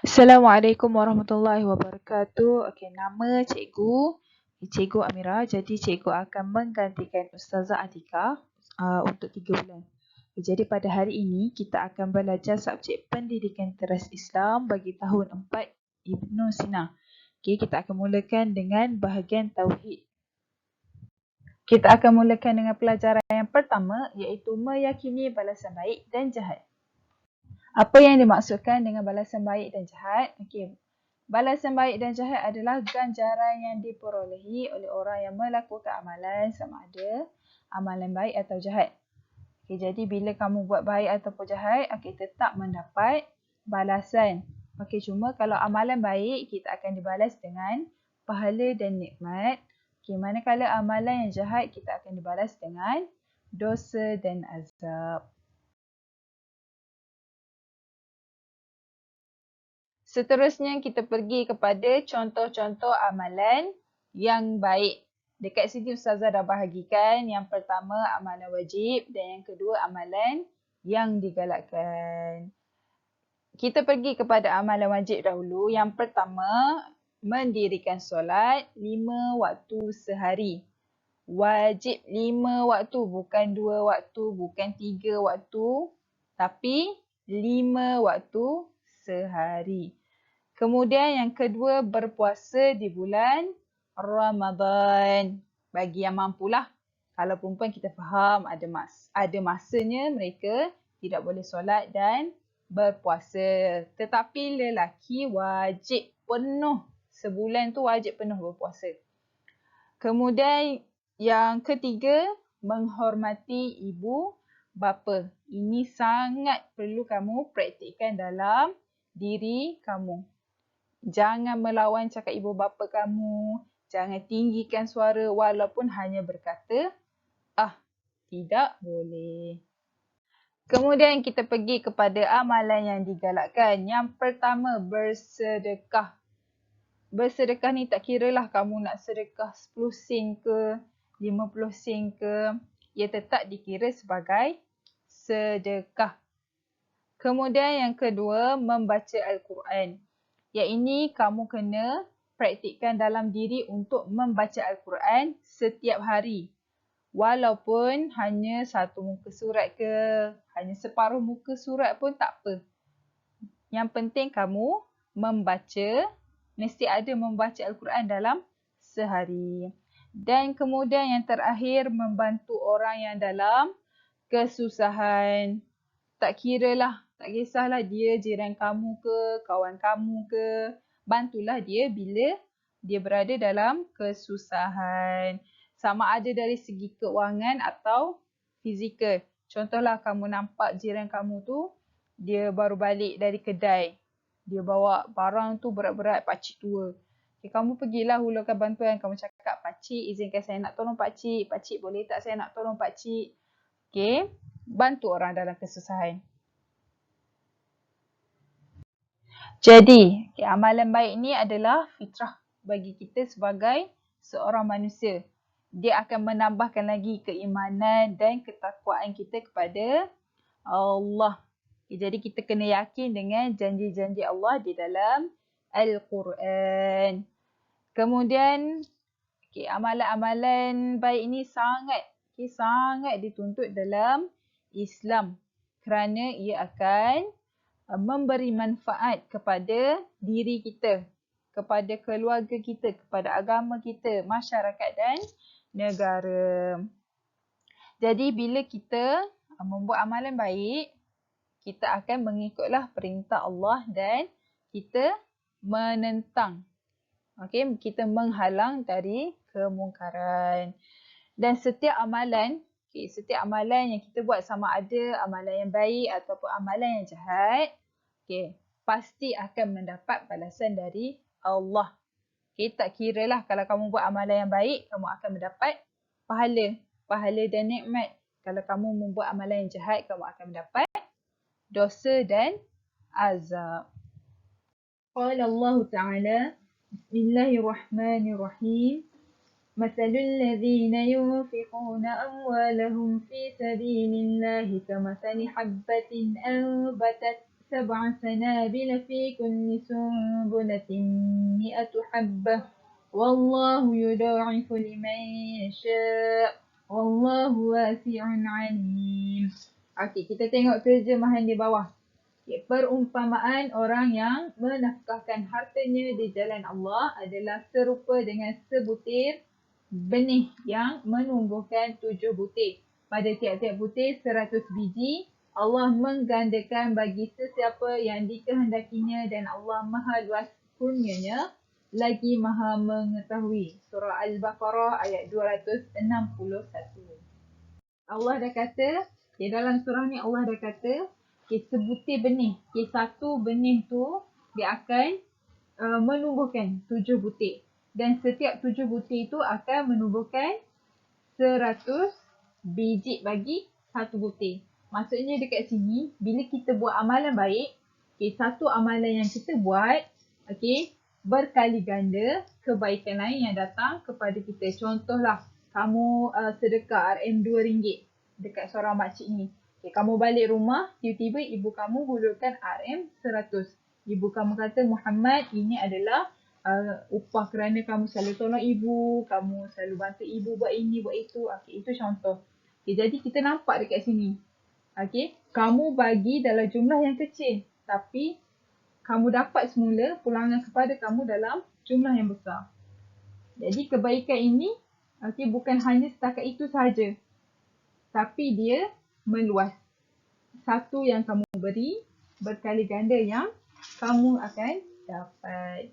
Assalamualaikum warahmatullahi wabarakatuh. Okey, nama Cikgu Amira. Jadi cikgu akan menggantikan Ustazah Atika untuk 3 bulan. Jadi pada hari ini kita akan belajar subjek Pendidikan Teras Islam bagi tahun 4 Ibnu Sina. Okey, kita akan mulakan dengan bahagian tauhid. Kita akan mulakan dengan pelajaran yang pertama iaitu meyakini balasan baik dan jahat. Apa yang dimaksudkan dengan balasan baik dan jahat? Okey. Balasan baik dan jahat adalah ganjaran yang diperolehi oleh orang yang melakukan amalan sama ada amalan baik atau jahat. Okey, jadi bila kamu buat baik ataupun jahat, okey, tetap mendapat balasan. Okey, cuma kalau amalan baik, kita akan dibalas dengan pahala dan nikmat. Okey, manakala amalan yang jahat, kita akan dibalas dengan dosa dan azab. Seterusnya kita pergi kepada contoh-contoh amalan yang baik. Dekat sini Ustazah dah bahagikan. Yang pertama amalan wajib dan yang kedua amalan yang digalakkan. Kita pergi kepada amalan wajib dahulu. Yang pertama, mendirikan solat 5 waktu sehari. Wajib 5 waktu, bukan 2 waktu, bukan 3 waktu, tapi 5 waktu sehari. Kemudian yang kedua, berpuasa di bulan Ramadan. Bagi yang mampulah. Kalau perempuan kita faham ada masanya mereka tidak boleh solat dan berpuasa. Tetapi lelaki wajib penuh. Sebulan tu wajib penuh berpuasa. Kemudian yang ketiga, menghormati ibu bapa. Ini sangat perlu kamu praktikkan dalam diri kamu. Jangan melawan cakap ibu bapa kamu. Jangan tinggikan suara walaupun hanya berkata, tidak boleh. Kemudian kita pergi kepada amalan yang digalakkan. Yang pertama, bersedekah. Bersedekah ni tak kiralah kamu nak sedekah 10 sen ke, 50 sen ke. Ia tetap dikira sebagai sedekah. Kemudian yang kedua, membaca Al-Quran. Yang ini kamu kena praktikkan dalam diri untuk membaca Al-Quran setiap hari. Walaupun hanya satu muka surat ke, hanya separuh muka surat pun tak apa. Yang penting kamu membaca, mesti ada membaca Al-Quran dalam sehari. Dan kemudian yang terakhir, membantu orang yang dalam kesusahan. Tak kiralah, tak kisahlah dia jiran kamu ke, kawan kamu ke. Bantulah dia bila dia berada dalam kesusahan. Sama ada dari segi keuangan atau fizikal. Contohlah kamu nampak jiran kamu tu, dia baru balik dari kedai. Dia bawa barang tu berat-berat, pakcik tua. Okay, kamu pergilah hulurkan bantuan. Kamu cakap, pakcik izinkan saya nak tolong pakcik. Pakcik boleh tak saya nak tolong pakcik? Okay, bantu orang dalam kesusahan. Jadi, amalan baik ni adalah fitrah bagi kita sebagai seorang manusia. Dia akan menambahkan lagi keimanan dan ketakwaan kita kepada Allah. Jadi kita kena yakin dengan janji-janji Allah di dalam Al-Quran. Kemudian, amalan-amalan baik ini sangat dituntut dalam Islam kerana ia akan memberi manfaat kepada diri kita, kepada keluarga kita, kepada agama kita, masyarakat dan negara. Jadi bila kita membuat amalan baik, kita akan mengikutlah perintah Allah dan kita menentang. Kita menghalang dari kemungkaran. Dan setiap amalan yang kita buat sama ada amalan yang baik ataupun amalan yang jahat, pasti akan mendapat balasan dari Allah. Tak kiralah kalau kamu buat amalan yang baik, kamu akan mendapat pahala dan nikmat. Kalau kamu membuat amalan yang jahat, kamu akan mendapat dosa dan azab. Qala Allah Ta'ala, Bismillahirrahmanirrahim. مثل الذين ينفقون أموالهم في سبيل الله كمثل حبة أنبتت سبع سنابل في كل سنبلة 100 حبة والله يضاعف لمن يشاء والله واسع عليم. Okey, kita tengok terjemahan di bawah. Okay, perumpamaan orang yang menafkahkan hartanya di jalan Allah adalah serupa dengan sebutir benih yang menumbuhkan 7 butir. Pada tiap-tiap butir 100 biji. Allah menggandakan bagi sesiapa yang dikehendakinya dan Allah maha luas kurnianya lagi maha mengetahui. Surah Al-Baqarah ayat 261. Allah dah kata, dalam surah ni Allah dah kata, sebutir benih, satu benih tu dia akan menumbuhkan 7 butir. Dan setiap 7 butir itu akan menumbuhkan 100 biji bagi satu butir. Maksudnya dekat sini, bila kita buat amalan baik, satu amalan yang kita buat, berkali ganda kebaikan lain yang datang kepada kita. Contohlah, kamu sedekah RM RM2 dekat seorang makcik ni. Kamu balik rumah, tiba-tiba ibu kamu hulurkan RM100. Ibu kamu kata, Muhammad, ini adalah upah kerana kamu selalu tolong ibu, kamu selalu bantu ibu buat ini, buat itu. Itu contoh. Jadi kita nampak dekat sini. Kamu bagi dalam jumlah yang kecil, tapi kamu dapat semula pulangan kepada kamu dalam jumlah yang besar. Jadi kebaikan ini bukan hanya setakat itu sahaja, tapi dia meluas. Satu yang kamu beri, berkali ganda yang kamu akan dapat.